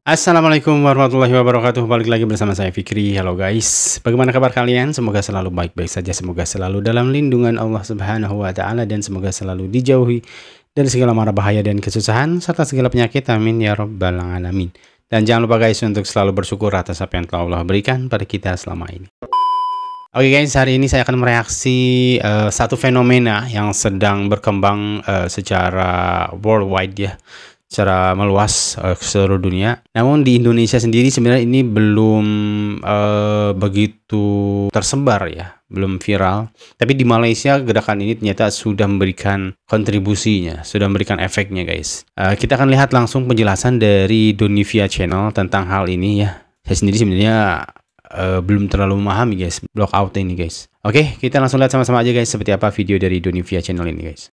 Assalamualaikum warahmatullahi wabarakatuh. Balik lagi bersama saya Fikri. Halo guys. Bagaimana kabar kalian? Semoga selalu baik-baik saja. Semoga selalu dalam lindungan Allah Subhanahu wa taala dan semoga selalu dijauhi dari segala mara bahaya dan kesusahan serta segala penyakit. Amin ya rabbal alamin. Dan jangan lupa guys untuk selalu bersyukur atas apa yang telah Allah berikan pada kita selama ini. Oke guys, hari ini saya akan mereaksi satu fenomena yang sedang berkembang secara worldwide ya, secara meluas ke seluruh dunia. Namun di Indonesia sendiri sebenarnya ini belum begitu tersebar ya, belum viral. Tapi di Malaysia gerakan ini ternyata sudah memberikan kontribusinya, sudah memberikan efeknya guys. Kita akan lihat langsung penjelasan dari Donivia Channel tentang hal ini ya. Saya sendiri sebenarnya belum terlalu memahami guys block out ini guys. Oke, kita langsung lihat sama-sama aja guys seperti apa video dari Donivia Channel ini guys.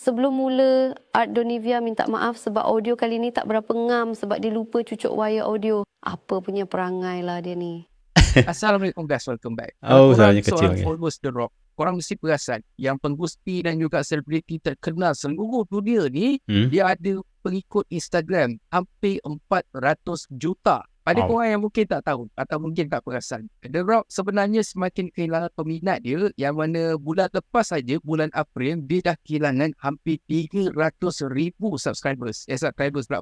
Sebelum mula, Art Donivia minta maaf sebab audio kali ni tak berapa ngam sebab dia lupa cucuk wire audio. Apa punya perangai lah dia ni. Assalamualaikum guys, welcome back. Oh, suaranya kecil ya. ya. Almost The Rock. Korang mesti perasan yang penggusti dan juga selebriti terkenal seluruh dunia ni, dia ada pengikut Instagram hampir 400 juta. Pada korang yang mungkin tak tahu atau mungkin tak perasan, The Rock sebenarnya semakin kehilangan peminat dia, yang mana bulan lepas saja, bulan April, dia dah kehilangan hampir 300,000 subscribers.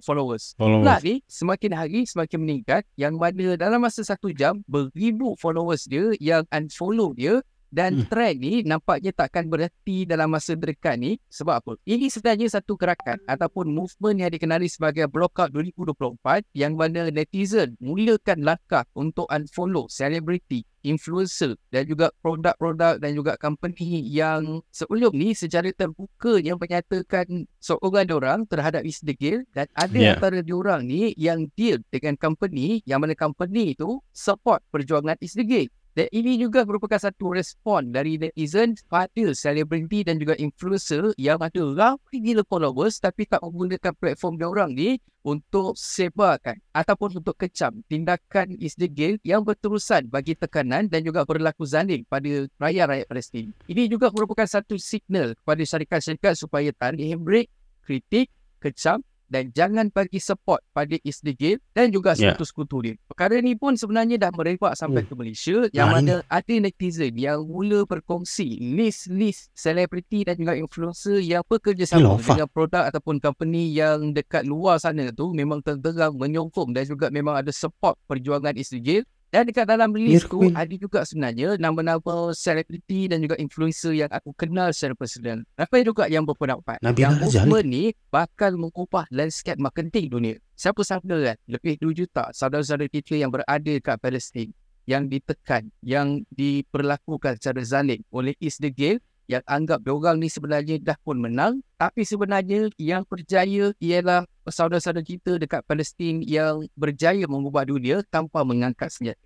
Followers. Nah ni, semakin hari semakin meningkat, yang mana dalam masa 1 jam, beribu followers dia yang unfollow dia. Dan trend ni nampaknya takkan berhenti dalam masa dekat ni. Sebab apa? Ini sebenarnya satu gerakan ataupun movement yang dikenali sebagai Blockout 2024, yang mana netizen mulakan langkah untuk unfollow selebriti, influencer dan juga produk-produk dan juga company yang sebelum ni secara terbuka yang menyatakan sokongan diorang terhadap Isdegil, dan ada antara diorang ni yang deal dengan company yang mana company itu support perjuangan Isdegil. Dan ini juga merupakan satu respon dari netizen pada selebriti dan juga influencer yang ada ramai gila followers tapi tak menggunakan platform diorang ni untuk sebarkan ataupun untuk kecam tindakan Isdegil yang berterusan bagi tekanan dan juga berlaku zalim pada rakyat Palestin. Ini juga merupakan satu signal kepada syarikat-syarikat supaya tarik handbrake, kritik, kecam dan jangan bagi support pada Isdegil dan juga sekutu-sekutu dia. Perkara ni pun sebenarnya dah merebak sampai ke Malaysia, yang mana ada netizen yang mula berkongsi list selebriti dan juga influencer yang bekerjasama dengan produk ataupun company yang dekat luar sana tu memang terang menyokong dan juga memang ada support perjuangan Isdegil. Dan dekat dalam list tu ada juga sebenarnya nama-nama selebriti dan juga influencer yang aku kenal secara personal. Ramai juga yang berpendapat yang movement ni bakal mengubah landscape marketing dunia. Siapa sangka kan, lebih 2 juta saudara-saudara kita yang berada kat Palestin, yang ditekan, yang diperlakukan secara zalim oleh Isdegil, yang anggap diorang ni sebenarnya dah pun menang, tapi sebenarnya yang berjaya ialah saudara-saudara kita dekat Palestin yang berjaya mengubah dunia tanpa mengangkat senjata.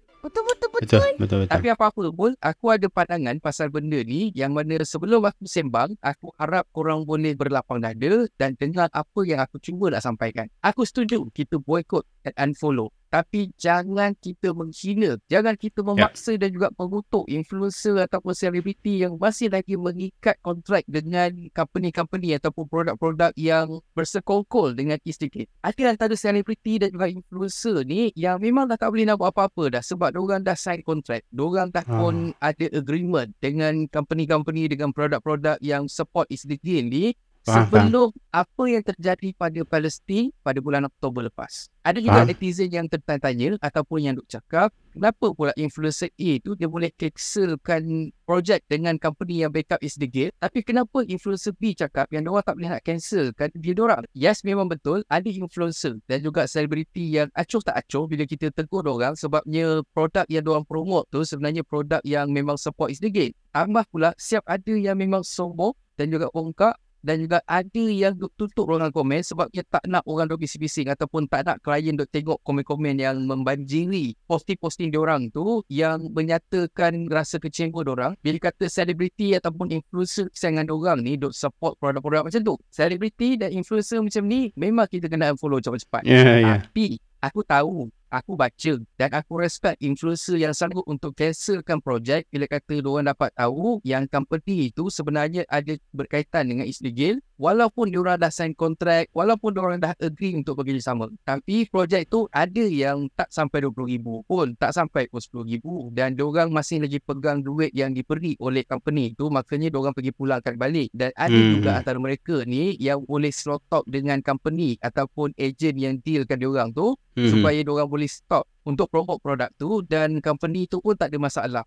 Betul. Tapi apa-apa pun, aku ada pandangan pasal benda ni, yang mana sebelum aku sembang, aku harap korang boleh berlapang dada dan dengar apa yang aku cuba nak sampaikan. Aku setuju kita boycott dan unfollow, tapi jangan kita menghina, jangan kita memaksa dan juga mengutuk influencer ataupun selebriti yang masih lagi mengikat kontrak dengan company-company ataupun produk-produk yang bersekongkol dengan Isdegil. Ada antara selebriti dan juga influencer ni yang memang dah tak boleh nak buat apa-apa dah, sebab diorang dah sign kontrak, diorang dah pun ada agreement dengan company-company, dengan produk-produk yang support Isdegil ni sebelum apa yang terjadi pada Palestin pada bulan Oktober lepas. Ada juga netizen yang tertanya ataupun yang duk cakap, kenapa pula influencer A tu dia boleh cancelkan projek dengan company yang backup Isdegil, tapi kenapa influencer B cakap yang diorang tak boleh nak cancelkan dia diorang? Yes, memang betul, ada influencer dan juga selebriti yang acuh tak acuh bila kita tegur diorang sebabnya produk yang diorang promote tu sebenarnya produk yang memang support Isdegil. Tambah pula, siap ada yang memang sombong dan juga bongkak, dan juga ada yang tutup orang komen sebabnya tak nak orang duk bising-bising ataupun tak nak klien duk tengok komen-komen yang membanjiri posting-posting diorang tu yang menyatakan rasa kecewa diorang bila kata selebriti ataupun influencer kesayangan diorang ni duk support produk-produk macam tu. Selebriti dan influencer macam ni memang kita kena unfollow cepat-cepat. Tapi aku tahu, aku baca dan aku respect influencer yang sanggup untuk cancelkan projek bila kata diorang dapat tahu yang company itu sebenarnya ada berkaitan dengan Isdegil walaupun diorang dah sign kontrak, walaupun diorang dah agree untuk bekerjasama, tapi projek tu ada yang tak sampai 20,000 pun, tak sampai pun 10,000, dan diorang masih lagi pegang duit yang diberi oleh company tu, makanya diorang pergi pulangkan balik. Dan ada juga antara mereka ni yang boleh slot talk dengan company ataupun agent yang dealkan diorang tu, supaya diorang boleh stop untuk promote produk tu, dan company tu pun tak ada masalah.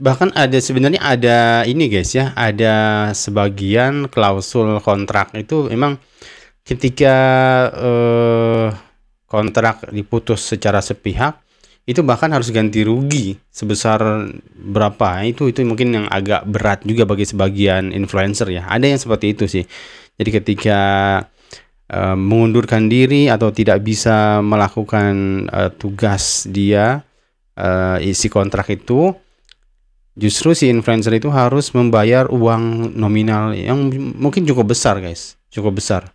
Bahkan sebenarnya ada ini guys ya, ada sebagian klausul kontrak itu memang ketika kontrak diputus secara sepihak, itu bahkan harus ganti rugi sebesar berapa. Itu mungkin yang agak berat juga bagi sebagian influencer ya. Ada yang seperti itu sih. Jadi ketika mengundurkan diri atau tidak bisa melakukan tugas dia, isi kontrak itu, justru si influencer itu harus membayar uang nominal yang mungkin cukup besar guys, cukup besar.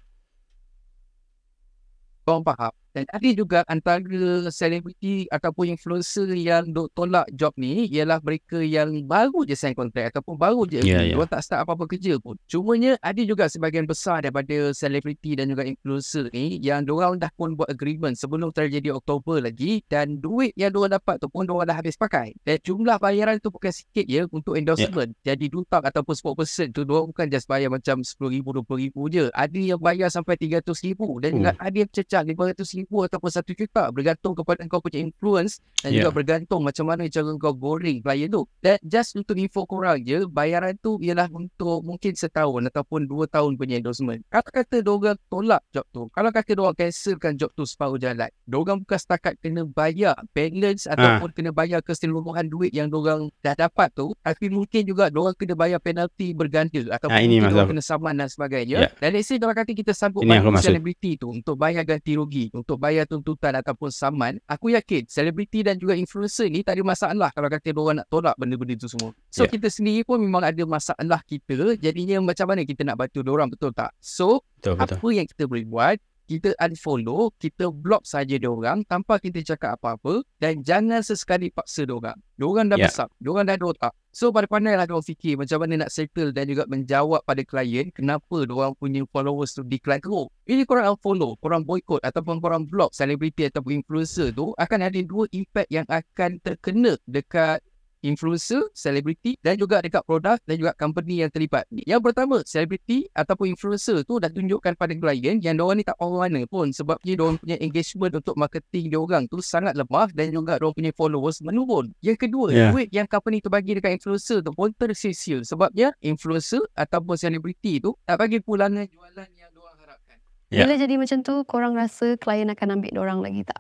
Korang faham? Dan ada juga antara selebriti ataupun influencer yang duk tolak job ni ialah mereka yang baru je sign kontrak ataupun baru je diorang tak start apa-apa kerja pun. Cumanya ada juga sebahagian besar daripada selebriti dan juga influencer ni yang diorang dah pun buat agreement sebelum terjadi Oktober lagi, dan duit yang diorang dapat tu pun diorang dah habis pakai. Dan jumlah bayaran tu bukan sikit ya untuk endorsement. Jadi duta ataupun spokesperson tu diorang bukan just bayar macam 10,000, 20,000 je. Ada yang bayar sampai 300,000 dan juga ada yang cecah 500,000 ataupun 1 juta, bergantung kepada kau punya influence dan juga bergantung macam mana cara kau goreng klien tu. Dan just untuk info korang je, bayaran tu ialah untuk mungkin setahun ataupun 2 tahun punya endorsement. Kalau kata diorang tolak job tu, kalau kata diorang cancelkan job tu separuh jalan, diorang bukan setakat kena bayar balance ataupun kena bayar keseluruhan duit yang diorang dah dapat tu, tapi mungkin juga diorang kena bayar penalti berganda ataupun mungkin diorang kena saman dan sebagainya. Dan let's say diorang kata kita sanggup bantu selebriti tu untuk bayar ganti rugi, untuk bayar tuntutan ataupun saman, aku yakin selebriti dan juga influencer ni tak ada masalah kalau kata diorang nak tolak benda-benda tu semua. So kita sendiri pun memang ada masalah kita, jadinya macam mana kita nak bantu diorang, betul tak? So betul. Apa yang kita boleh buat, kita unfollow, kita block saja diorang tanpa kita cakap apa-apa, dan jangan sesekali paksa diorang. Diorang dah besar, diorang dah ada otak. So pandai-pandailah diorang fikir macam mana nak settle dan juga menjawab pada klien kenapa diorang punya followers tu decline grow. Bila korang unfollow, korang boycott ataupun korang block selebriti ataupun influencer tu, akan ada 2 impact yang akan terkena dekat influencer, selebriti dan juga dekat produk dan juga company yang terlibat. Yang pertama, selebriti ataupun influencer tu dah tunjukkan pada klien yang diorang ni tak orang mana pun, sebabnya diorang punya engagement untuk marketing diorang tu sangat lemah dan juga diorang punya followers menurun. Yang kedua, duit yang company tu bagi dekat influencer tu pun tersisia, sebabnya influencer ataupun selebriti tu tak bagi pulangan jualan yang diorang harapkan. Bila jadi macam tu, korang rasa klien akan ambil diorang lagi tak?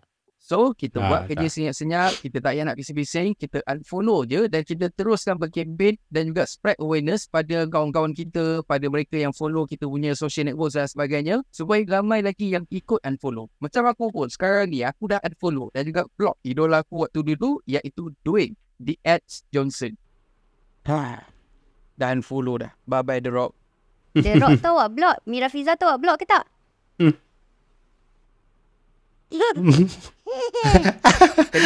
So, kita buat kerja senyap-senyap, kita tak payah nak bising-bising, kita unfollow je dan kita teruskan berkempen dan juga spread awareness pada kawan-kawan kita, pada mereka yang follow kita punya social network dan sebagainya, supaya ramai lagi yang ikut unfollow. Macam aku pun, sekarang ni aku dah unfollow dan juga block idola aku waktu dulu, iaitu Dwayne The Edge Johnson. Dah unfollow dah. Bye-bye The Rock. The Rock tahu tak block? Mira Fiza tahu tak block ke tak?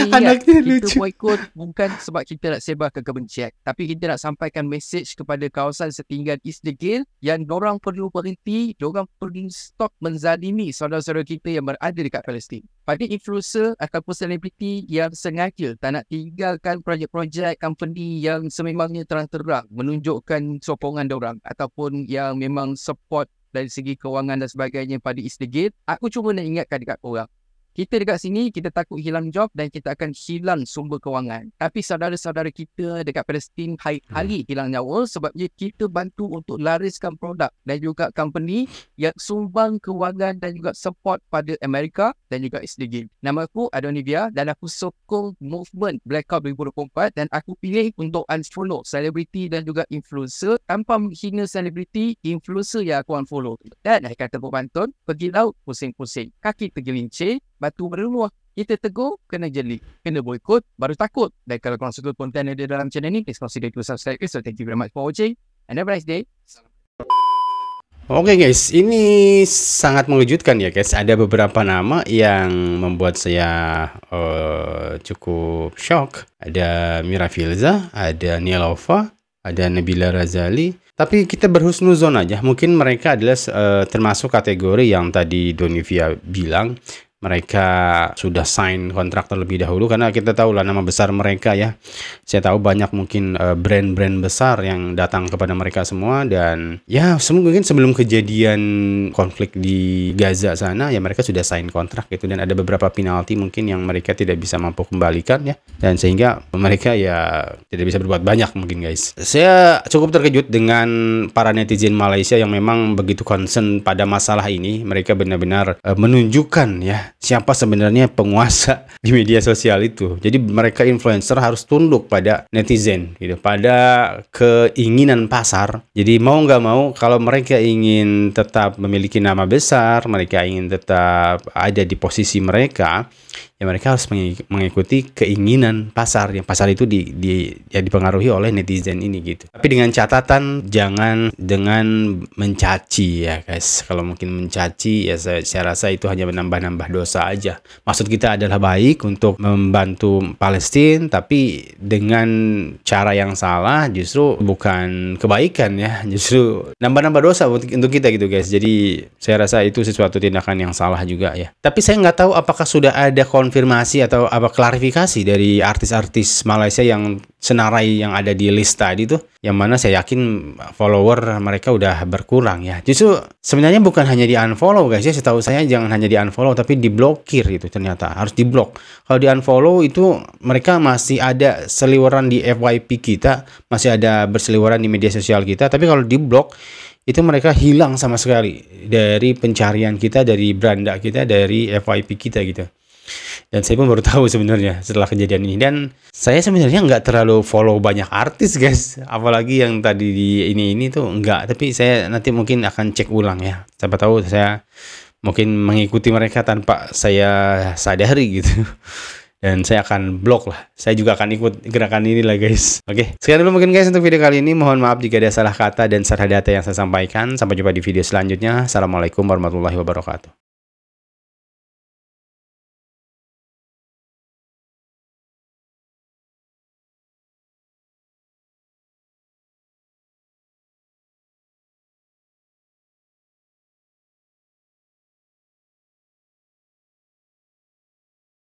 Anaknya lucu. Kita boycott bukan sebab kita nak sebarkan kebencian, tapi kita nak sampaikan mesej kepada kawasan setinggal East Degil yang dorang perlu berhenti, dorang perlu stop menzalimi saudara-saudara kita yang berada dekat Palestin. Pada influencer ataupun selebriti yang sengaja tak nak tinggalkan projek-projek company yang sememangnya terang-terang menunjukkan sokongan dorang ataupun yang memang support dari segi kewangan dan sebagainya pada East Degil, aku cuma nak ingatkan dekat korang, kita dekat sini, kita takut hilang job dan kita akan hilang sumber kewangan. Tapi saudara-saudara kita dekat Palestin hari-hari hilang nyawa sebabnya kita bantu untuk lariskan produk dan juga company yang sumbang kewangan dan juga support pada Amerika dan juga Istigil. Nama aku Adonivia dan aku sokong movement Blackout 2024 dan aku pilih untuk unfollow selebriti dan juga influencer tanpa menghina selebriti, influencer yang aku unfollow. Dan kata pemantun, pergi laut pusing-pusing, kaki tergelincir, batu berluah. Kita tegur, kena jeli. Kena boycott, baru takut. Dan kalau korang suka konten ada dalam channel ni, please consider to subscribe. So thank you very much for watching. And have a nice day. Oke guys, ini sangat mengejutkan ya guys. Ada beberapa nama yang membuat saya cukup shock. Ada Mira Filza, ada Nielova, ada Nabila Razali. Tapi kita berhusnuzon aja, mungkin mereka adalah termasuk kategori yang tadi Donivia bilang, mereka sudah sign kontrak terlebih dahulu, karena kita tahu lah nama besar mereka ya. Saya tahu banyak mungkin brand-brand besar yang datang kepada mereka semua, dan ya mungkin sebelum kejadian konflik di Gaza sana ya mereka sudah sign kontrak gitu, dan ada beberapa penalti mungkin yang mereka tidak bisa mampu kembalikan ya, dan sehingga mereka ya tidak bisa berbuat banyak mungkin guys. Saya cukup terkejut dengan para netizen Malaysia yang memang begitu concern pada masalah ini. Mereka benar-benar menunjukkan ya siapa sebenarnya penguasa di media sosial itu. Jadi mereka influencer harus tunduk pada netizen gitu, pada keinginan pasar. Jadi mau nggak mau, kalau mereka ingin tetap memiliki nama besar, mereka ingin tetap ada di posisi mereka, ya mereka harus mengikuti keinginan pasar. Yang pasar itu dipengaruhi oleh netizen ini gitu. Tapi dengan catatan jangan dengan mencaci ya guys. Kalau mungkin mencaci ya saya rasa itu hanya menambah-nambah dosa aja. Maksud kita adalah baik untuk membantu Palestina, tapi dengan cara yang salah justru bukan kebaikan ya, justru nambah-nambah dosa untuk kita gitu guys. Jadi saya rasa itu sesuatu tindakan yang salah juga ya. Tapi saya nggak tahu apakah sudah ada konfirmasi atau apa klarifikasi dari artis-artis Malaysia yang senarai yang ada di list tadi tuh, yang mana saya yakin follower mereka udah berkurang ya. Justru sebenarnya bukan hanya di unfollow guys ya, setahu saya jangan hanya di unfollow tapi diblokir itu, ternyata harus diblok. Kalau di unfollow itu mereka masih ada seliweran di FYP kita, masih ada berseliweran di media sosial kita, tapi kalau diblok itu mereka hilang sama sekali dari pencarian kita, dari beranda kita, dari FYP kita gitu. Dan saya pun baru tahu sebenarnya setelah kejadian ini. Dan saya sebenarnya nggak terlalu follow banyak artis guys, apalagi yang tadi di ini tuh nggak. Tapi saya nanti mungkin akan cek ulang ya, siapa tahu saya mungkin mengikuti mereka tanpa saya sadari gitu. Dan saya akan blok lah. Saya juga akan ikut gerakan ini lah guys. Oke, sekian dulu mungkin guys untuk video kali ini. Mohon maaf jika ada salah kata dan salah data yang saya sampaikan. Sampai jumpa di video selanjutnya. Assalamualaikum warahmatullahi wabarakatuh.